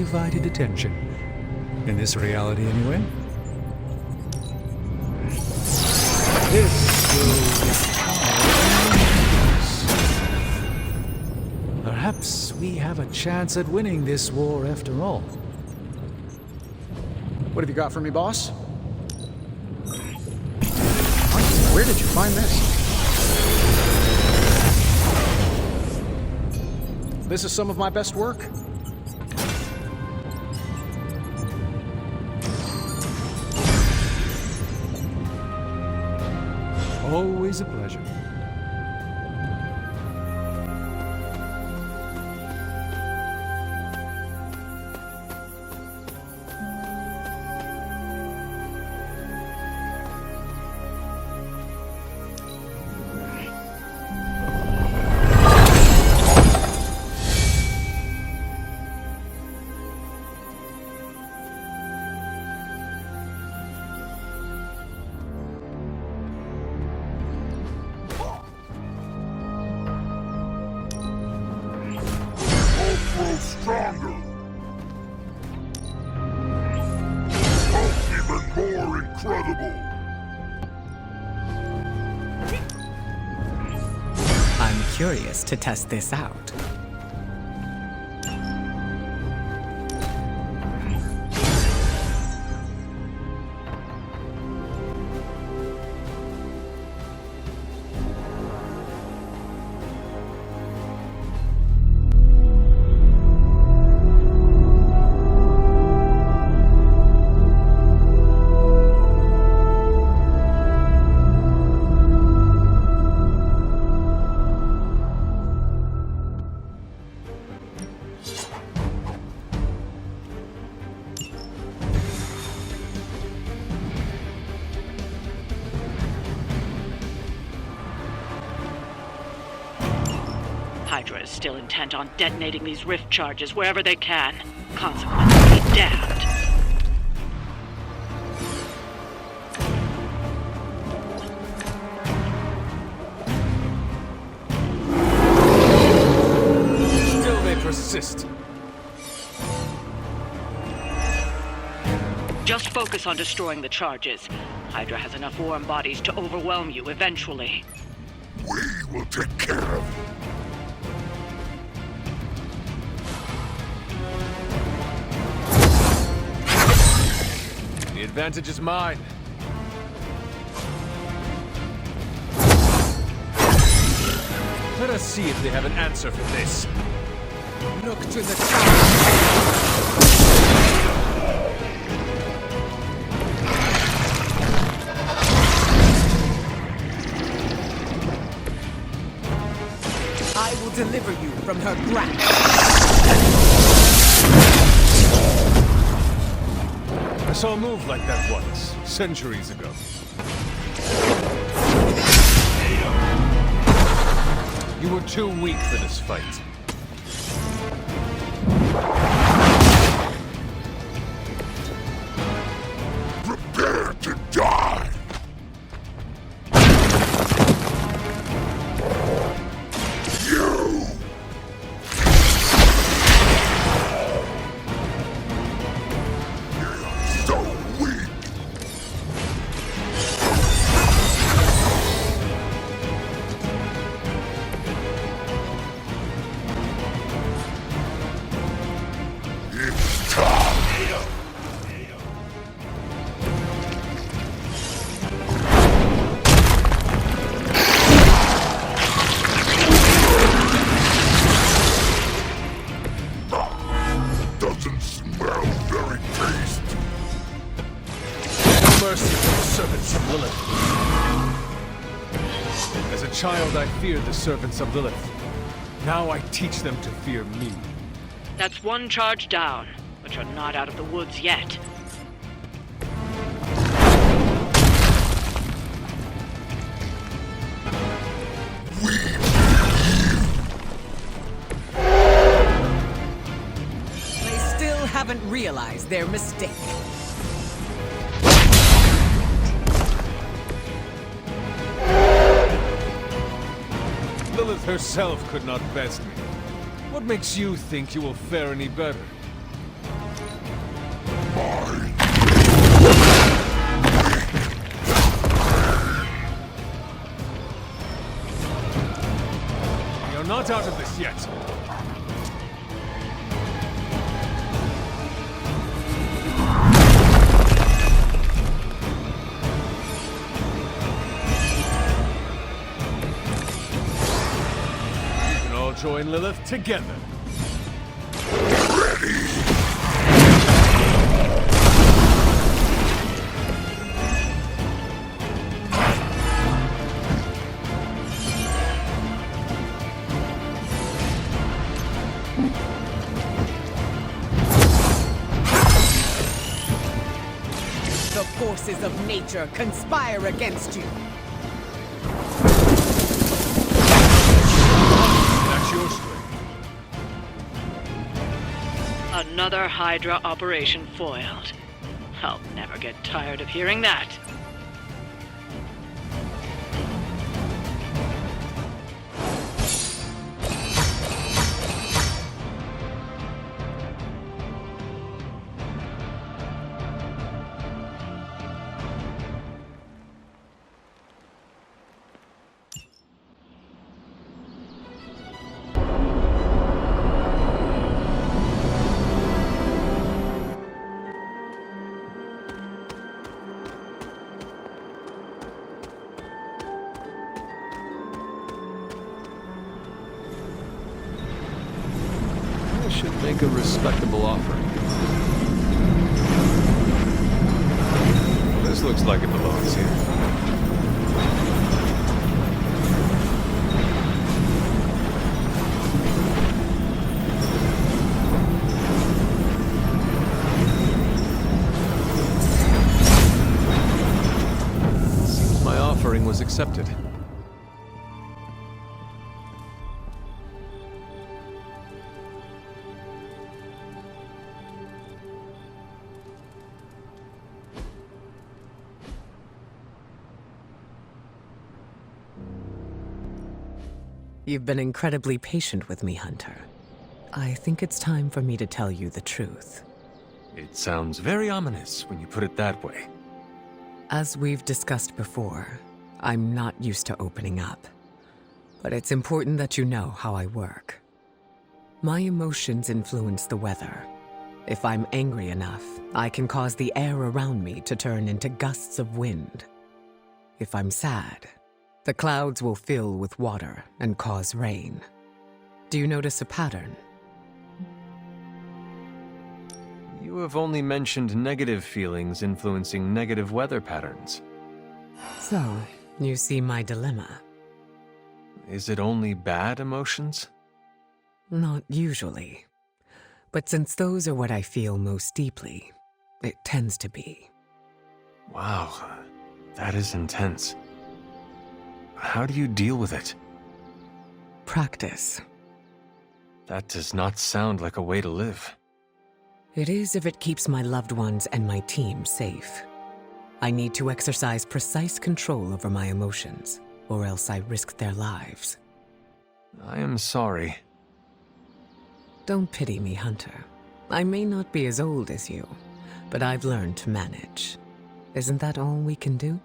undivided attention. In this reality, anyway. This will be perhaps we have a chance at winning this war after all. What have you got for me, boss? Where did you find this? This is some of my best work. Always a pleasure. Stronger! Even more incredible! I'm curious to test this out. Hydra is still intent on detonating these rift charges wherever they can. Consequently, be damned. Still they persist. Just focus on destroying the charges. Hydra has enough warm bodies to overwhelm you eventually. We will take care of it. The advantage is mine. Let us see if they have an answer for this. Look to the top. I will deliver you from her grasp. I saw a move like that once, centuries ago. You were too weak for this fight. Prepare to die! You! You're so weak! It's time! Doesn't smell very tasty. Mercy for the servants of Lilith. As a child, I feared the servants of Lilith. Now I teach them to fear me. That's one charge down, but you're not out of the woods yet. They still haven't realized their mistake. Lilith herself could not best me. What makes you think you will fare any better? yet. We can all join Lilith together. The forces of nature conspire against you. That's your strength. Another Hydra operation foiled. I'll never get tired of hearing that. I should make a respectable offering. This looks like it belongs here. Seems my offering was accepted. You've been incredibly patient with me, Hunter. I think it's time for me to tell you the truth. It sounds very ominous when you put it that way. As we've discussed before, I'm not used to opening up. But it's important that you know how I work. My emotions influence the weather. If I'm angry enough, I can cause the air around me to turn into gusts of wind. If I'm sad, the clouds will fill with water and cause rain. Do you notice a pattern? You have only mentioned negative feelings influencing negative weather patterns. So, you see my dilemma. Is it only bad emotions? Not usually. But since those are what I feel most deeply, it tends to be. Wow, that is intense. How do you deal with it? Practice. That does not sound like a way to live. It is if it keeps my loved ones and my team safe. I need to exercise precise control over my emotions, or else I risk their lives. I am sorry. Don't pity me, Hunter. I may not be as old as you, but I've learned to manage. Isn't that all we can do?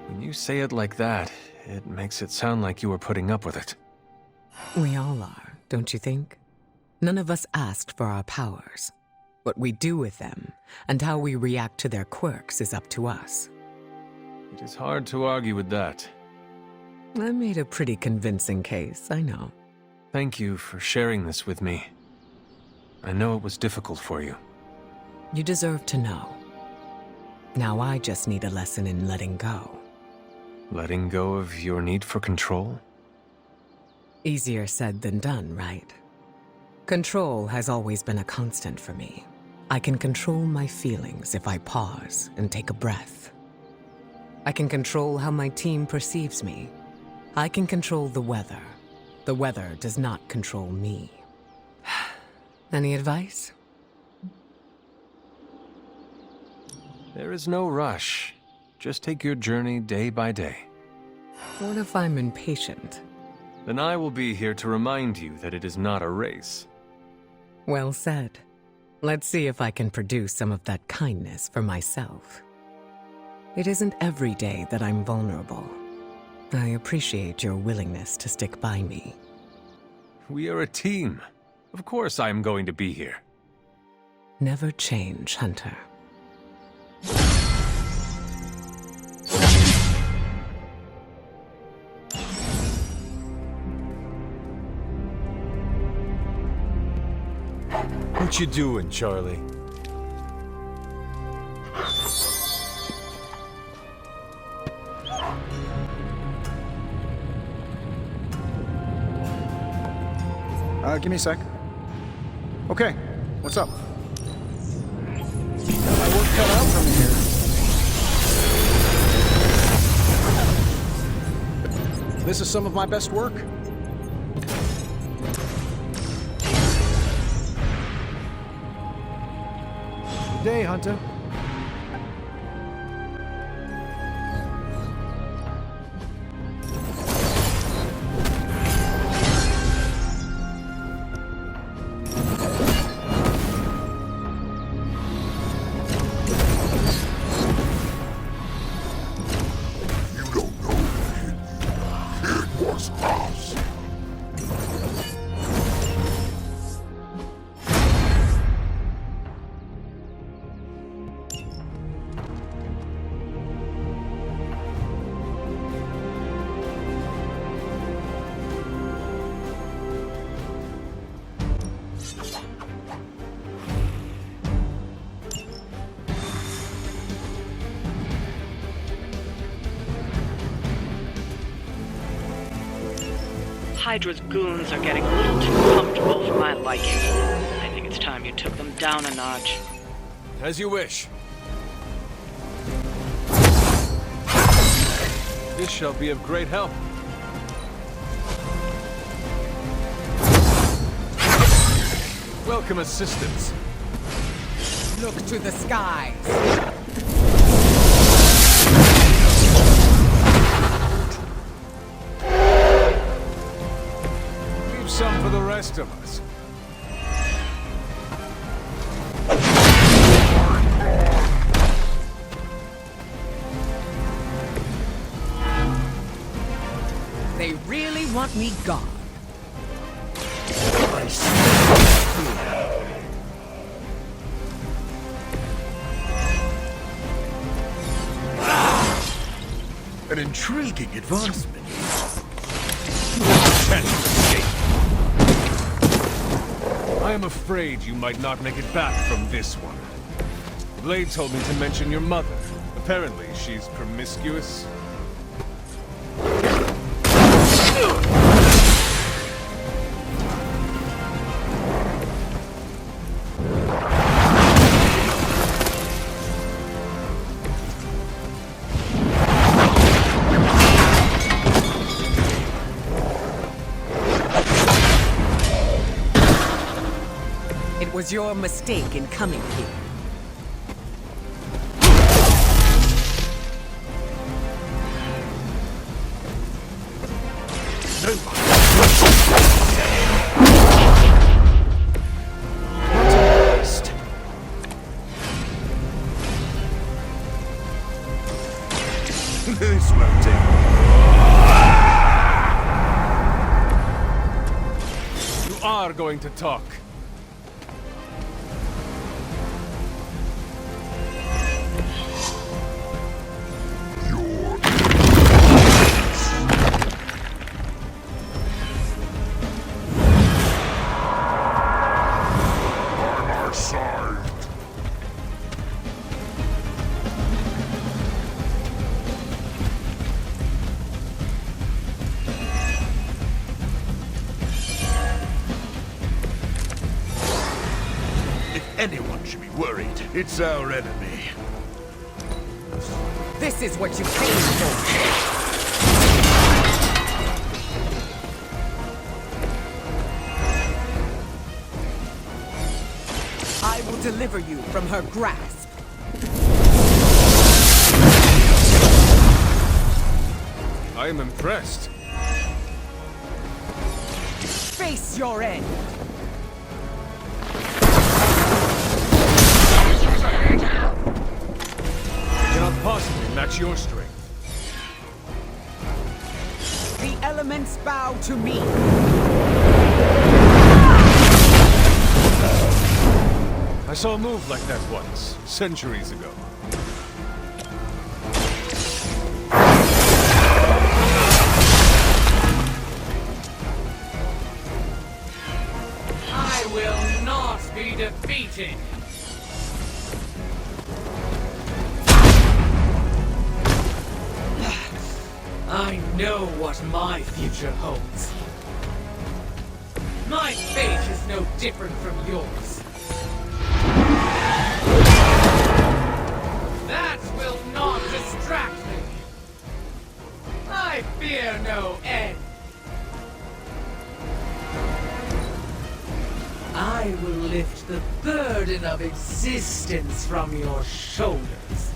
When you say it like that, it makes it sound like you were putting up with it. We all are, don't you think? None of us asked for our powers. What we do with them, and how we react to their quirks is up to us. It is hard to argue with that. I made a pretty convincing case, I know. Thank you for sharing this with me. I know it was difficult for you. You deserve to know. Now I just need a lesson in letting go. Letting go of your need for control? Easier said than done, right? Control has always been a constant for me. I can control my feelings if I pause and take a breath. I can control how my team perceives me. I can control the weather. The weather does not control me. Any advice? There is no rush. Just take your journey day by day. What if I'm impatient? Then I will be here to remind you that it is not a race. Well said. Let's see if I can produce some of that kindness for myself. It isn't every day that I'm vulnerable. I appreciate your willingness to stick by me. We are a team. Of course I am going to be here. Never change, Hunter. What you doing, Charlie? Give me a sec. Okay, what's up? Got my work cut out for me here. This is some of my best work. Good day, Hunter. You don't know it. It was us. Hydra's goons are getting a little too comfortable for my liking. I think it's time you took them down a notch. As you wish. This shall be of great help. Welcome assistance. Look to the skies. Leave some for the rest of us. They really want me gone. An intriguing advancement. Can't escape. I am afraid you might not make it back from this one. Blade told me to mention your mother. Apparently, she's promiscuous. It was your mistake in coming here. This won't take. You are going to talk. Your by my side. If anyone should be worried, it's our enemy. This is what you came for. I will deliver you from her grasp. I am impressed. Face your end. I cannot possibly match your strength. must bow to me. I saw a move like that once, centuries ago. I will not be defeated! I know what my future holds. My fate is no different from yours. That will not distract me. I fear no end. I will lift the burden of existence from your shoulders.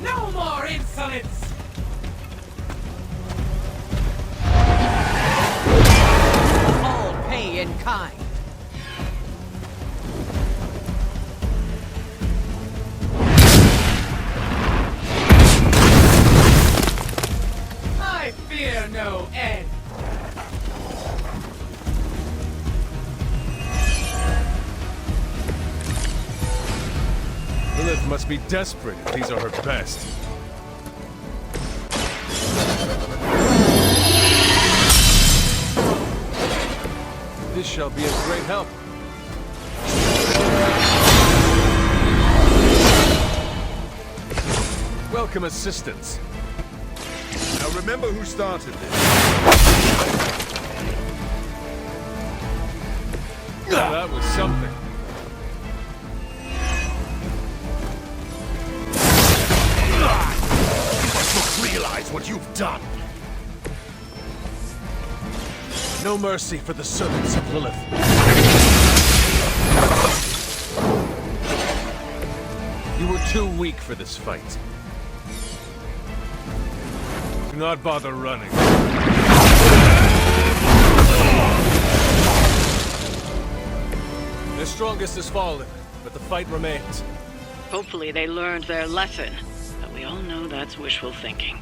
No more insolence! All pay in kind. I fear no end. Lilith must be desperate if these are her best. This shall be a great help. Welcome assistance. Now remember who started this. Well, that was something. You must not realize what you've done. No mercy for the servants of Lilith. You were too weak for this fight. Do not bother running. Their strongest has fallen, but the fight remains. Hopefully they learned their lesson, but we all know that's wishful thinking.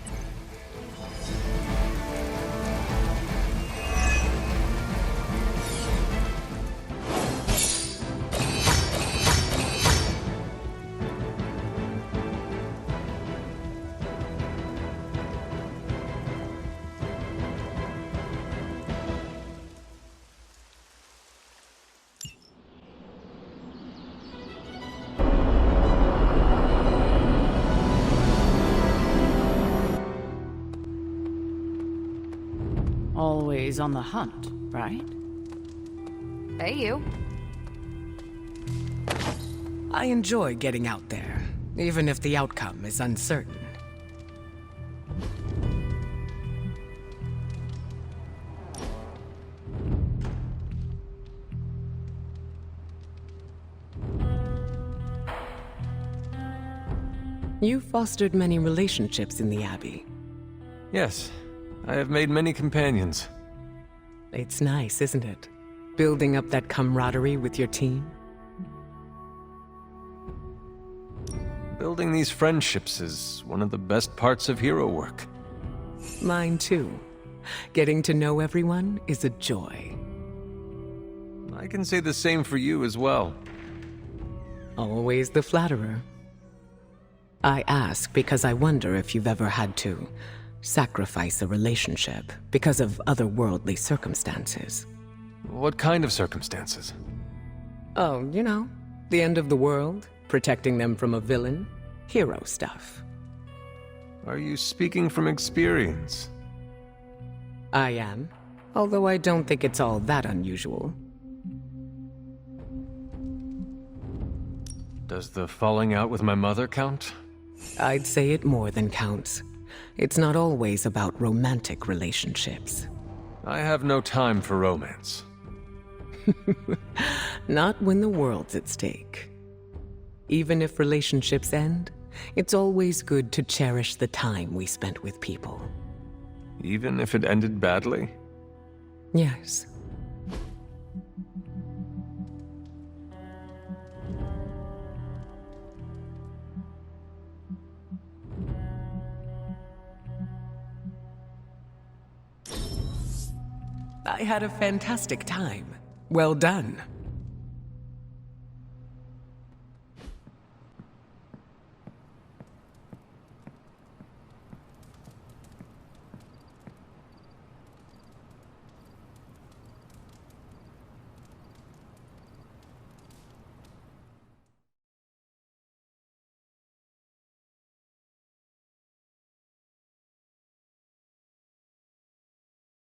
Always on the hunt, right? Hey, you. I enjoy getting out there, even if the outcome is uncertain. You fostered many relationships in the Abbey. Yes, I have made many companions. It's nice, isn't it? Building up that camaraderie with your team. Building these friendships is one of the best parts of hero work. Mine too. Getting to know everyone is a joy. I can say the same for you as well. Always the flatterer. I ask because I wonder if you've ever had to sacrifice a relationship because of otherworldly circumstances. What kind of circumstances? Oh, you know, the end of the world, protecting them from a villain, hero stuff. Are you speaking from experience? I am, although I don't think it's all that unusual. Does the falling out with my mother count? I'd say it more than counts. It's not always about romantic relationships. I have no time for romance. Not when the world's at stake. Even if relationships end, it's always good to cherish the time we spent with people. Even if it ended badly? Yes. I had a fantastic time. Well done.